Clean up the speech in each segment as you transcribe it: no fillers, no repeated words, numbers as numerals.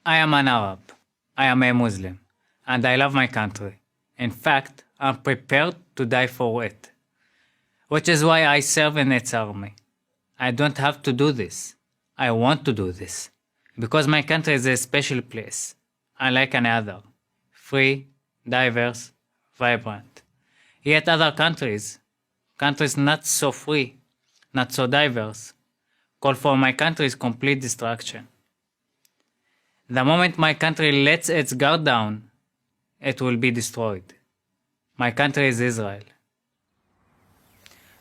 I am an Arab. I am a Muslim. And I love my country. In fact, I'm prepared to die for it. Which is why I serve in its army. I don't have to do this. I want to do this. Because my country is a special place, unlike any other. Free, diverse, vibrant. Yet other countries not so free, not so diverse, call for my country's complete destruction. The moment my country lets its guard down, it will be destroyed. My country is Israel.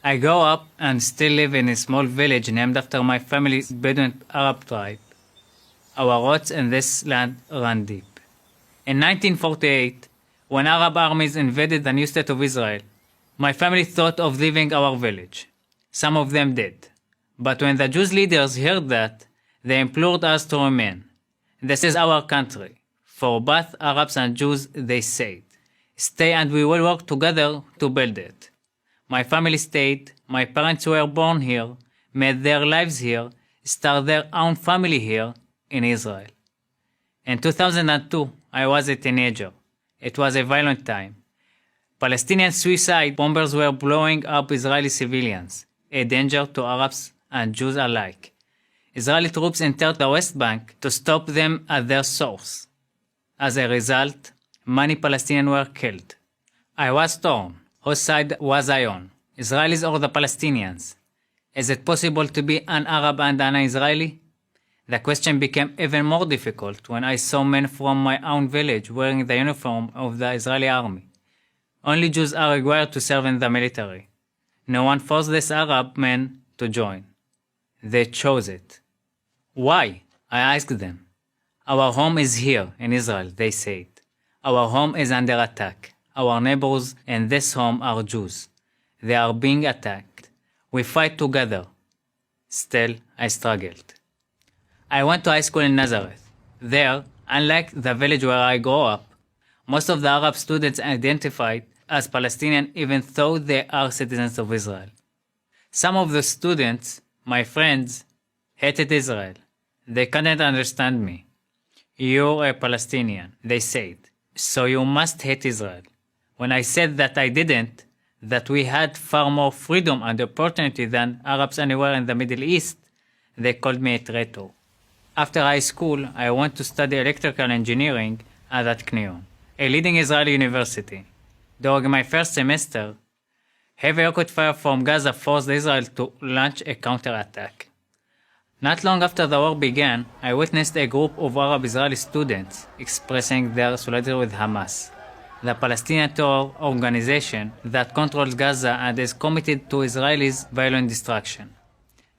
I grew up and still live in a small village named after my family's Bedouin Arab tribe. Our roots in this land run deep. In 1948, when Arab armies invaded the new state of Israel, my family thought of leaving our village. Some of them did. But when the Jewish leaders heard that, they implored us to remain. This is our country. For both Arabs and Jews, they said, stay and we will work together to build it. My family stayed, my parents were born here, made their lives here, started their own family here in Israel. In 2002, I was a teenager. It was a violent time. Palestinian suicide bombers were blowing up Israeli civilians, a danger to Arabs and Jews alike. Israeli troops entered the West Bank to stop them at their source. As a result, many Palestinians were killed. I was torn. Whose side was I on? Israelis or the Palestinians? Is it possible to be an Arab and an Israeli? The question became even more difficult when I saw men from my own village wearing the uniform of the Israeli army. Only Jews are required to serve in the military. No one forced these Arab men to join. They chose it. Why? I asked them. Our home is here in Israel, they said. Our home is under attack. Our neighbors in this home are Jews. They are being attacked. We fight together. Still, I struggled. I went to high school in Nazareth. There, unlike the village where I grew up, most of the Arab students identified as Palestinian even though they are citizens of Israel. Some of the students, my friends, hated Israel. They couldn't understand me. You're a Palestinian, they said, so you must hate Israel. When I said that I didn't, that we had far more freedom and opportunity than Arabs anywhere in the Middle East, they called me a traitor. After high school, I went to study electrical engineering at Technion, a leading Israeli university. During my first semester, heavy rocket fire from Gaza forced Israel to launch a counterattack. Not long after the war began, I witnessed a group of Arab Israeli students expressing their solidarity with Hamas, the Palestinian terror organization that controls Gaza and is committed to Israelis' violent destruction.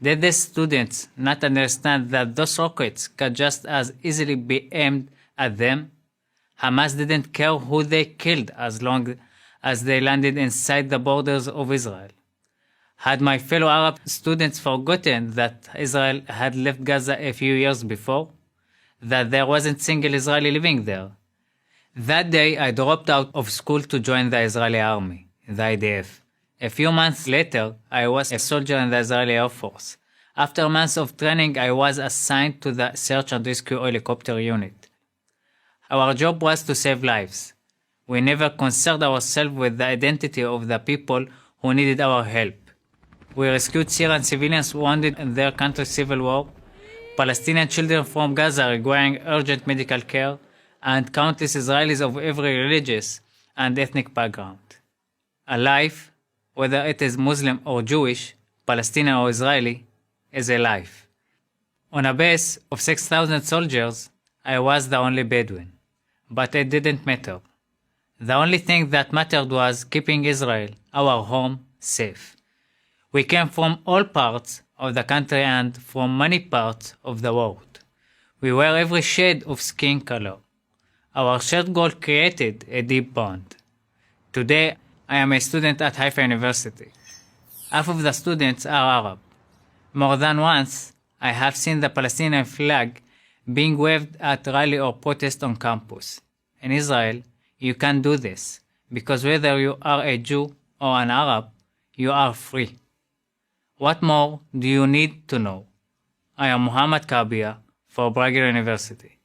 Did these students not understand that those rockets could just as easily be aimed at them? Hamas didn't care who they killed as long as they landed inside the borders of Israel. Had my fellow Arab students forgotten that Israel had left Gaza a few years before? That there wasn't a single Israeli living there? That day I dropped out of school to join the Israeli army, the IDF. A few months later, I was a soldier in the Israeli Air Force. After months of training, I was assigned to the Search and Rescue Helicopter Unit. Our job was to save lives. We never concerned ourselves with the identity of the people who needed our help. We rescued Syrian civilians wounded in their country's civil war, Palestinian children from Gaza requiring urgent medical care, and countless Israelis of every religious and ethnic background. A life, whether it is Muslim or Jewish, Palestinian or Israeli, is a life. On a base of 6,000 soldiers, I was the only Bedouin. But it didn't matter. The only thing that mattered was keeping Israel, our home, safe. We came from all parts of the country and from many parts of the world. We were every shade of skin color. Our shared goal created a deep bond. Today, I am a student at Haifa University. Half of the students are Arab. More than once, I have seen the Palestinian flag being waved at rally or protest on campus. In Israel, you can do this, because whether you are a Jew or an Arab, you are free. What more do you need to know? I am Muhammad Kabia for Bragger University.